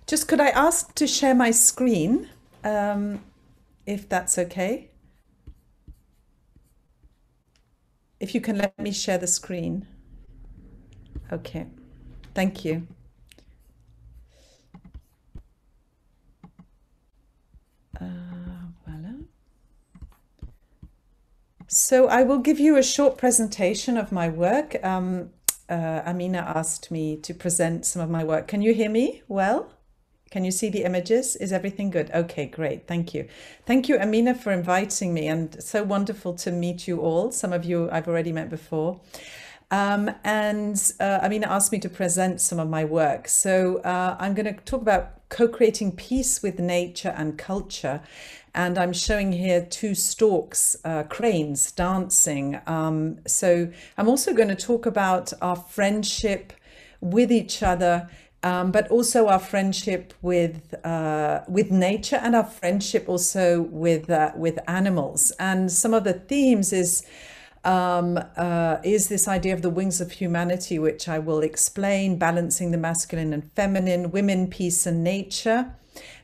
Just could I ask to share my screen, um, if that's okay? If you can let me share the screen. Okay, thank you. Voila. So I will give you a short presentation of my work. Amina asked me to present some of my work. Can you hear me well? Can you see the images? Is everything good? Okay, great. Thank you. Thank you, Amina, for inviting me, and so wonderful to meet you all. Some of you I've already met before. And Amina asked me to present some of my work. So I'm going to talk about co-creating peace with nature and culture. And I'm showing here two storks, cranes, dancing. So I'm also going to talk about our friendship with each other, but also our friendship with nature, and our friendship also with animals. And some of the themes is this idea of the wings of humanity, which I will explain: balancing the masculine and feminine, women, peace and nature,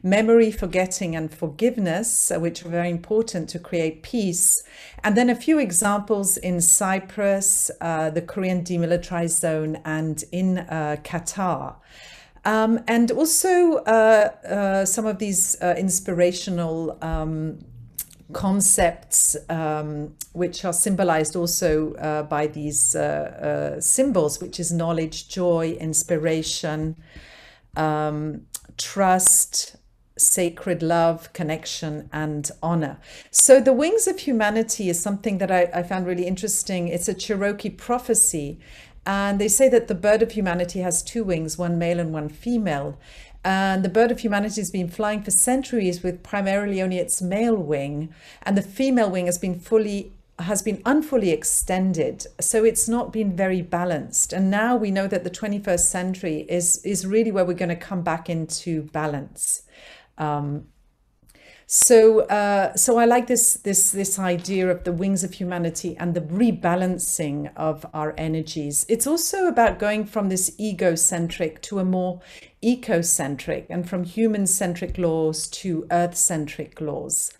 memory, forgetting and forgiveness, which are very important to create peace. And then a few examples in Cyprus, the Korean demilitarized zone, and in Qatar. And also some of these inspirational concepts, which are symbolized also by these symbols, which is knowledge, joy, inspiration, trust, sacred love, connection, and honor. So the wings of humanity is something that I found really interesting. It's a Cherokee prophecy, and they say that the bird of humanity has two wings, one male and one female. And the bird of humanity has been flying for centuries with primarily only its male wing, and the female wing has been unfully extended. So it's not been very balanced. And now we know that the 21st century is really where we're going to come back into balance. So I like this idea of the wings of humanity and the rebalancing of our energies. It's also about going from this egocentric to a more ecocentric, and from human-centric laws to earth-centric laws.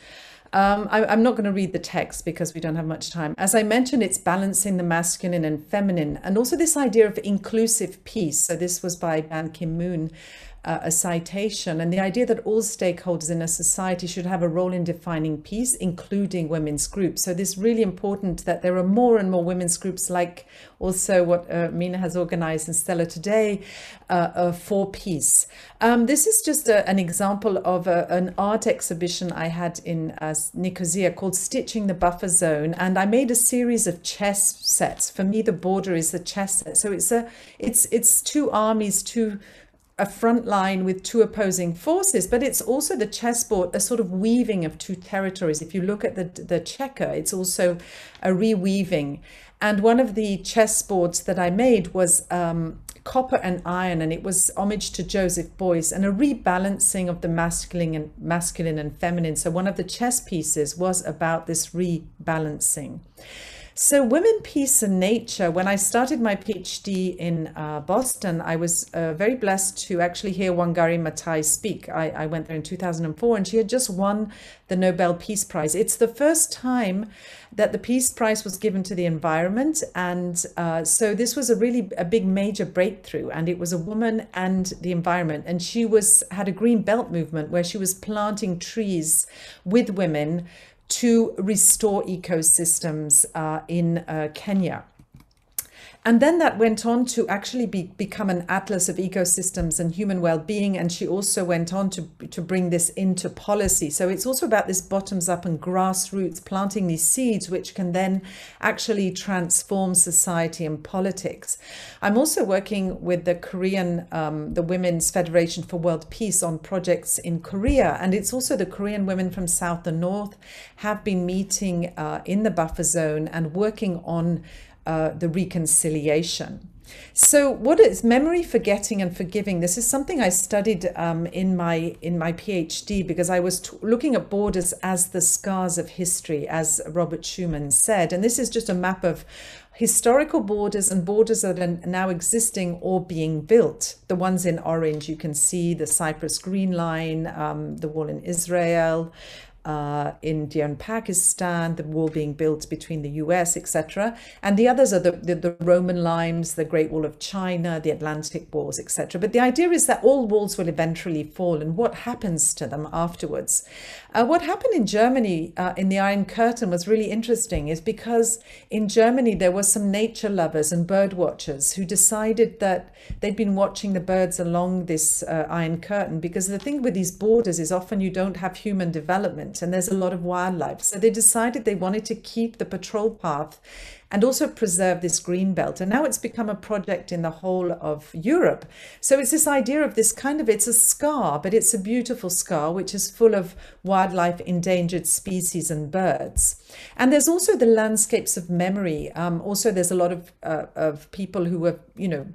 I'm not going to read the text because we don't have much time. As I mentioned, it's balancing the masculine and feminine, and also this idea of inclusive peace. So this was by Ban Ki-moon, a citation, and the idea that all stakeholders in a society should have a role in defining peace, including women's groups. So this is really important, that there are more and more women's groups, like also what Mina has organized in Stella today, for peace. This is just an example of an art exhibition I had in Nicosia called Stitching the Buffer Zone, and I made a series of chess sets. For me, the border is the chess set. So it's two armies, a front line with two opposing forces, but it's also the chessboard, a sort of weaving of two territories. If you look at the checker, it's also a reweaving. And one of the chessboards that I made was copper and iron, and it was homage to Joseph Beuys and a rebalancing of the masculine and feminine. So one of the chess pieces was about this rebalancing. So women, peace and nature. When I started my PhD in Boston, I was very blessed to actually hear Wangari Maathai speak. I went there in 2004, and she had just won the Nobel Peace Prize. It's the first time that the Peace Prize was given to the environment. And so this was a big major breakthrough, and it was a woman and the environment. And she had a green belt movement where she was planting trees with women to restore ecosystems in Kenya. And then that went on to actually become an atlas of ecosystems and human well-being. And she also went on to bring this into policy. So it's also about this bottoms up and grassroots, planting these seeds, which can then actually transform society and politics. I'm also working with the Korean, the Women's Federation for World Peace on projects in Korea. And it's also the Korean women from South and North have been meeting in the buffer zone and working on the reconciliation. So, what is memory, forgetting, and forgiving? This is something I studied in my PhD, because I was looking at borders as the scars of history, as Robert Schuman said. And this is just a map of historical borders and borders that are now existing or being built. The ones in orange, you can see the Cyprus Green Line, the wall in Israel, India and Pakistan, the wall being built between the US, etc. And the others are the Roman lines, the Great Wall of China, the Atlantic walls, etc. But the idea is that all walls will eventually fall, and what happens to them afterwards. What happened in Germany in the Iron Curtain was really interesting, is because in Germany there were some nature lovers and bird watchers who decided that they'd been watching the birds along this Iron Curtain, because the thing with these borders is often you don't have human development and there's a lot of wildlife. So they decided they wanted to keep the patrol path and also preserve this green belt. And now it's become a project in the whole of Europe. So it's this idea of this kind of, it's a scar, but it's a beautiful scar, which is full of wildlife, endangered species and birds. And there's also the landscapes of memory. Also, there's a lot of people who have,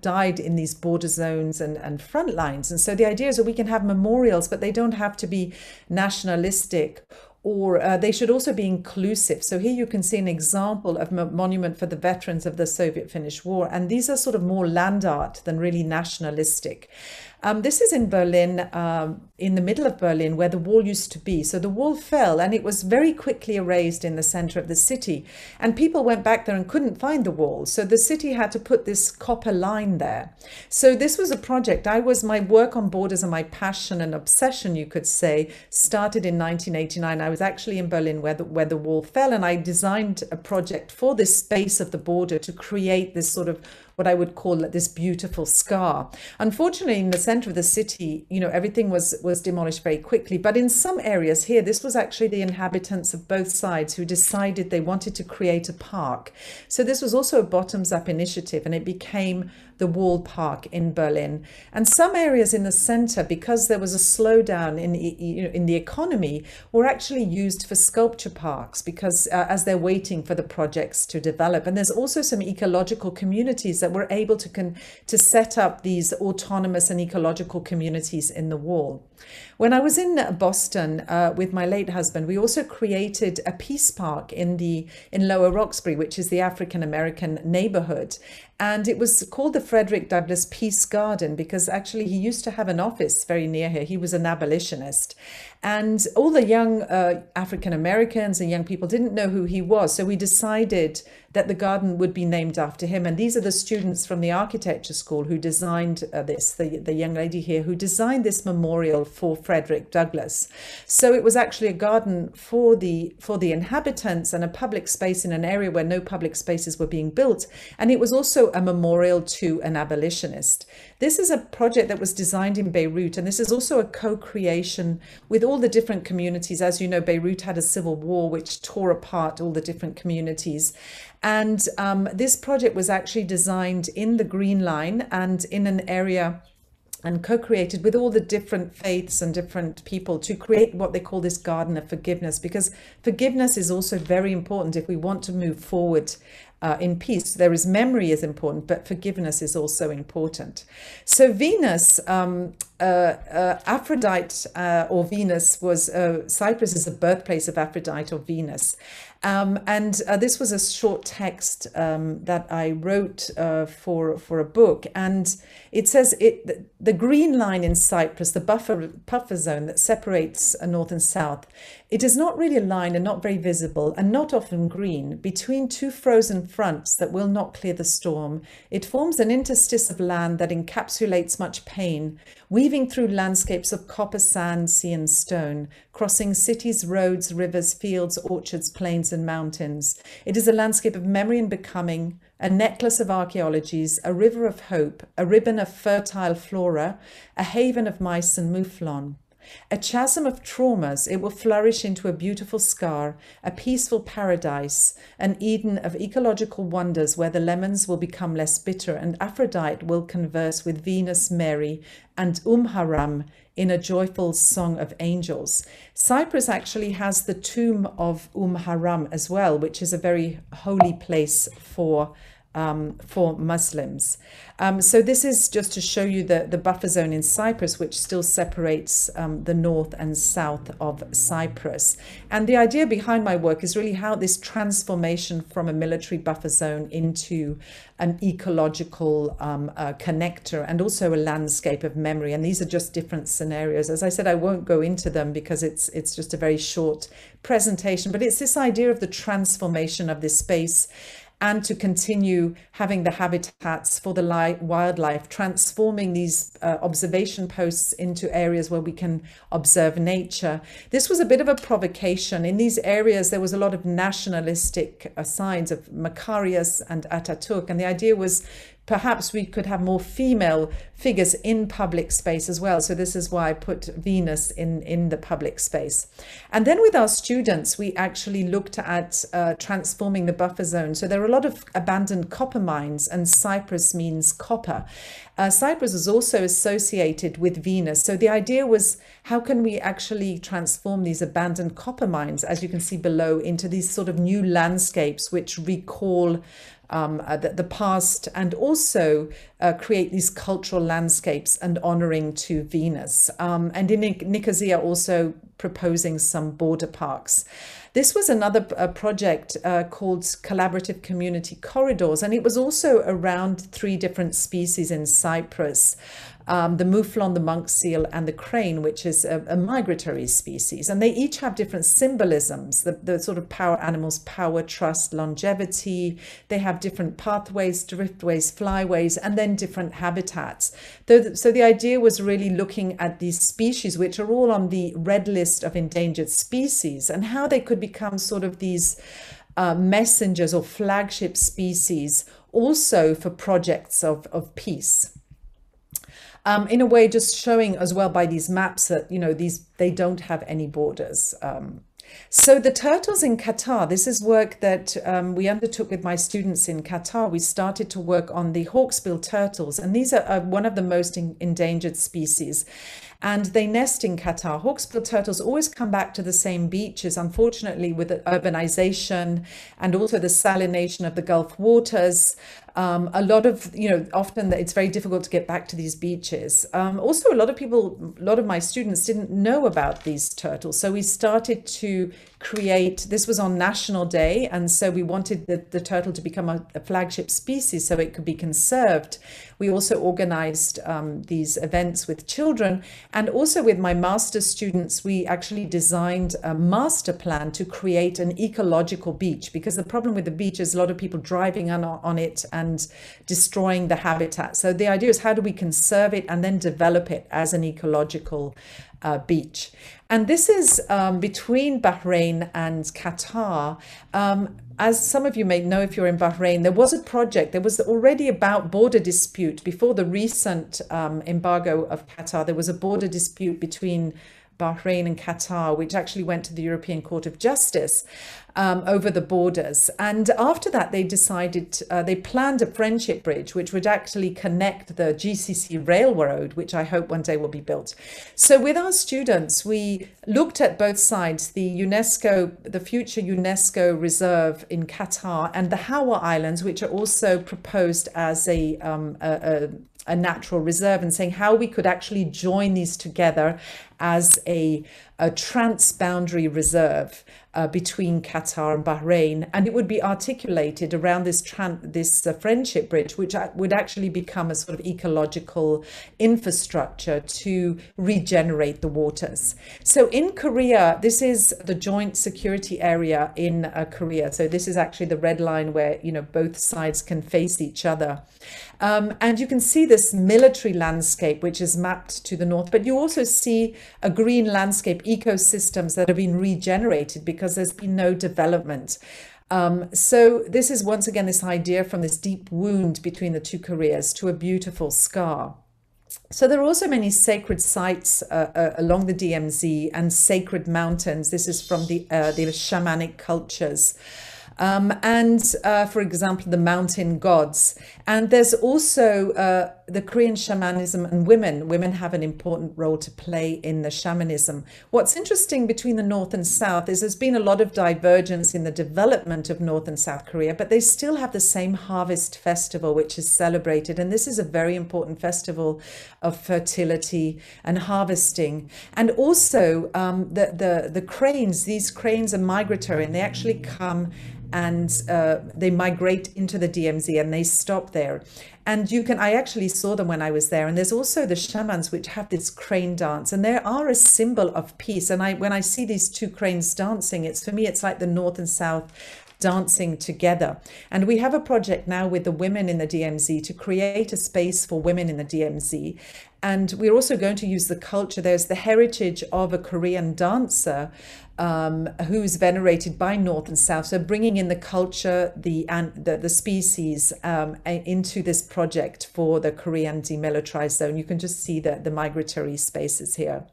died in these border zones and front lines. And so the idea is that we can have memorials, but they don't have to be nationalistic, or they should also be inclusive. So here you can see an example of a monument for the veterans of the Soviet-Finnish War. And these are sort of more land art than really nationalistic. This is in Berlin, in the middle of Berlin, where the wall used to be. So the wall fell and it was very quickly erased in the center of the city. And people went back there and couldn't find the wall. So the city had to put this copper line there. So this was a project. My work on borders and my passion and obsession, you could say, started in 1989. I was actually in Berlin where the wall fell, and I designed a project for this space of the border to create this sort of what I would call this beautiful scar. Unfortunately, in the center of the city, everything was demolished very quickly. But in some areas here, this was actually the inhabitants of both sides who decided they wanted to create a park. So this was also a bottoms-up initiative, and it became the Wall Park in Berlin. And some areas in the center, because there was a slowdown in the economy, were actually used for sculpture parks, because as they're waiting for the projects to develop. And there's also some ecological communities that were able to set up these autonomous and ecological communities in the wall. When I was in Boston with my late husband, we also created a peace park in Lower Roxbury, which is the African American neighborhood. And it was called the Frederick Douglass Peace Garden, because actually he used to have an office very near here. He was an abolitionist. And all the young African Americans and young people didn't know who he was. So we decided that the garden would be named after him. And these are the students from the architecture school who designed this, the young lady here who designed this memorial for Frederick Douglass. So it was actually a garden for the inhabitants and a public space in an area where no public spaces were being built. And it was also a memorial to an abolitionist. This is a project that was designed in Beirut, and this is also a co-creation with all the different communities. As you know, Beirut had a civil war which tore apart all the different communities. And this project was actually designed in the Green Line and in an area and co-created with all the different faiths and different people to create what they call this garden of forgiveness, because forgiveness is also very important if we want to move forward in peace. There is memory is important, but forgiveness is also important. So Venus, Aphrodite or Venus was, Cyprus is the birthplace of Aphrodite or Venus. And this was a short text that I wrote for a book, and it says the green line in Cyprus, the buffer zone that separates north and south, it is not really a line and not very visible and not often green between two frozen fronts that will not clear the storm. It forms an interstice of land that encapsulates much pain, weaving through landscapes of copper, sand, sea and stone, crossing cities, roads, rivers, fields, orchards, plains and mountains. It is a landscape of memory and becoming, a necklace of archaeologies, a river of hope, a ribbon of fertile flora, a haven of mice and mouflon. A chasm of traumas, it will flourish into a beautiful scar, a peaceful paradise, an Eden of ecological wonders where the lemons will become less bitter and Aphrodite will converse with Venus, Mary, and Haram in a joyful song of angels. Cyprus actually has the tomb of Haram as well, which is a very holy place for for Muslims. So this is just to show you the buffer zone in Cyprus, which still separates the north and south of Cyprus. And the idea behind my work is really how this transformation from a military buffer zone into an ecological connector and also a landscape of memory. And these are just different scenarios. As I said, I won't go into them because it's just a very short presentation, but it's this idea of the transformation of this space and to continue having the habitats for the wildlife, transforming these observation posts into areas where we can observe nature. This was a bit of a provocation. In these areas, there was a lot of nationalistic signs of Macarius and Ataturk, and the idea was perhaps we could have more female figures in public space as well. So this is why I put Venus in the public space. And then with our students, we actually looked at transforming the buffer zone. So there are a lot of abandoned copper mines, and Cyprus means copper. Cyprus is also associated with Venus. So the idea was, how can we actually transform these abandoned copper mines, as you can see below, into these sort of new landscapes which recall the past, and also create these cultural landscapes and honoring to Venus. And in Nicosia also proposing some border parks. This was another project called Collaborative Community Corridors, and it was also around 3 different species in Cyprus. The mouflon, the monk seal, and the crane, which is a migratory species. And they each have different symbolisms, the sort of power animals, power, trust, longevity. They have different pathways, driftways, flyways, and then different habitats. So the idea was really looking at these species, which are all on the red list of endangered species, and how they could become sort of these messengers or flagship species also for projects of peace. In a way, just showing as well by these maps that, you know, they don't have any borders. So the turtles in Qatar, this is work that we undertook with my students in Qatar. We started to work on the hawksbill turtles, and these are one of the most endangered species. And they nest in Qatar. Hawksbill turtles always come back to the same beaches, unfortunately, with the urbanization and also the salination of the Gulf waters. A lot of, often it's very difficult to get back to these beaches. Also, a lot of my students didn't know about these turtles. So we started to create, this was on National Day, and so we wanted the turtle to become a flagship species so it could be conserved. We also organized these events with children, and also with my master's students, we actually designed a master plan to create an ecological beach, because the problem with the beach is a lot of people driving on it and destroying the habitat. So the idea is, how do we conserve it and then develop it as an ecological beach? And this is between Bahrain and Qatar. As some of you may know, if you're in Bahrain, there was a project, there was already about border dispute before the recent embargo of Qatar. There was a border dispute between Bahrain and Qatar, which actually went to the European Court of Justice over the borders. And after that, they decided, they planned a friendship bridge, which would actually connect the GCC railroad, which I hope one day will be built. So with our students, we looked at both sides, the future UNESCO reserve in Qatar, and the Hawa Islands, which are also proposed as a natural reserve, and saying how we could actually join these together as a transboundary reserve between Qatar and Bahrain, and it would be articulated around this friendship bridge, which would actually become a sort of ecological infrastructure to regenerate the waters. So in Korea, this is the joint security area in Korea. So this is actually the red line where, both sides can face each other. And you can see this military landscape, which is mapped to the north, but you also see a green landscape, ecosystems that have been regenerated because there's been no development. So this is once again this idea from this deep wound between the two Koreas to a beautiful scar. So there are also many sacred sites along the DMZ and sacred mountains. This is from the shamanic cultures. For example, the mountain gods. And there's also the Korean shamanism and women have an important role to play in the shamanism. What's interesting between the North and South is there's been a lot of divergence in the development of North and South Korea, but they still have the same harvest festival, which is celebrated. And this is a very important festival of fertility and harvesting. And also the cranes, these cranes are migratory, and they actually come and they migrate into the DMZ and they stop there. And I actually saw them when I was there. And there's also the shamans, which have this crane dance, and they are a symbol of peace. And when I see these two cranes dancing, for me, it's like the North and South dancing together. And we have a project now with the women in the DMZ to create a space for women in the DMZ. And we're also going to use the culture. There's the heritage of a Korean dancer who's venerated by North and South. So bringing in the culture, the species into this project for the Korean demilitarized zone. You can just see the migratory spaces here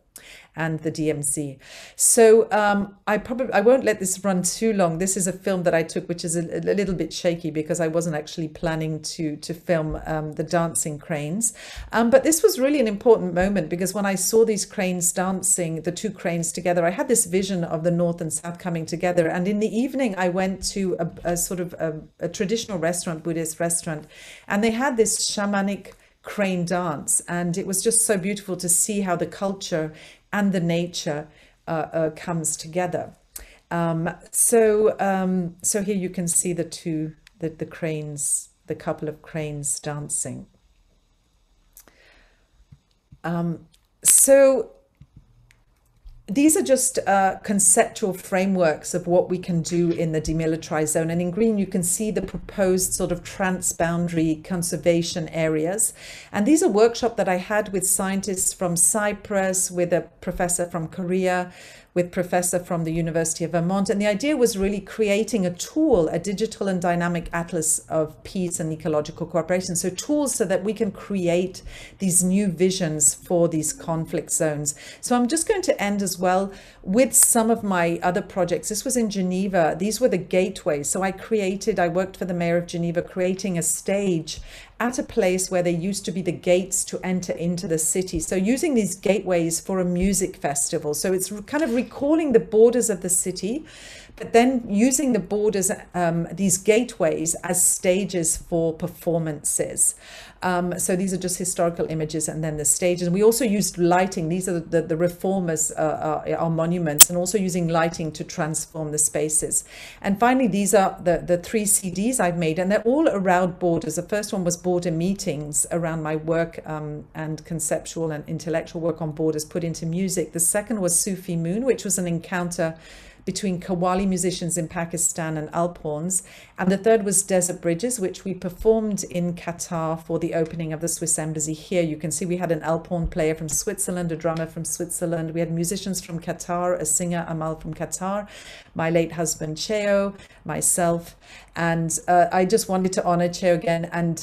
and the DMZ. So I won't let this run too long. This is a film that I took, which is a little bit shaky because I wasn't actually planning to film the dancing cranes. But this was really an important moment because when I saw these cranes dancing, the two cranes together, I had this vision of the North and South coming together. And in the evening, I went to a sort of a traditional restaurant, Buddhist restaurant, and they had this shamanic crane dance. And it was just so beautiful to see how the culture and the nature comes together. So here you can see the cranes, the couple of cranes dancing. So these are just conceptual frameworks of what we can do in the demilitarized zone. And in green, you can see the proposed sort of transboundary conservation areas. And these are workshops that I had with scientists from Cyprus, with a professor from Korea, with professor from the University of Vermont. And the idea was really creating a tool, a digital and dynamic atlas of peace and ecological cooperation. So tools so that we can create these new visions for these conflict zones. So I'm just going to end as well with some of my other projects. This was in Geneva. These were the gateways. So I worked for the mayor of Geneva, creating a stage at a place where there used to be the gates to enter into the city. So using these gateways for a music festival. So it's kind of recalling the borders of the city, but then using the borders, these gateways as stages for performances. So these are just historical images and then the stages. And we also used lighting. These are the reformers, our monuments, and also using lighting to transform the spaces. And finally, these are the 3 CDs I've made, and they're all around borders. The first one was border meetings around my work and conceptual and intellectual work on borders put into music. The second was Sufi Moon, which was an encounter between Qawwali musicians in Pakistan and Alp horns. And the third was Desert Bridges, which we performed in Qatar for the opening of the Swiss embassy here. You can see we had an Alp horn player from Switzerland, a drummer from Switzerland. We had musicians from Qatar, a singer, Amal, from Qatar, my late husband, Cheo, myself. And I just wanted to honor Cheo again. And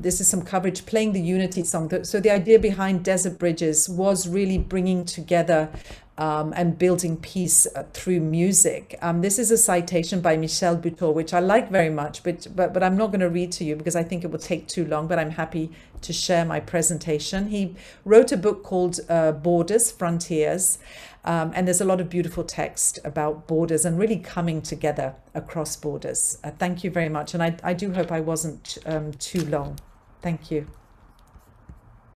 this is some coverage playing the Unity song. So the idea behind Desert Bridges was really bringing together and building peace through music. This is a citation by Michel Buteau, which I like very much, but I'm not going to read to you because I think it will take too long, but I'm happy to share my presentation. He wrote a book called Borders, Frontiers, and there's a lot of beautiful text about borders and really coming together across borders. Thank you very much. And I do hope I wasn't too long. Thank you.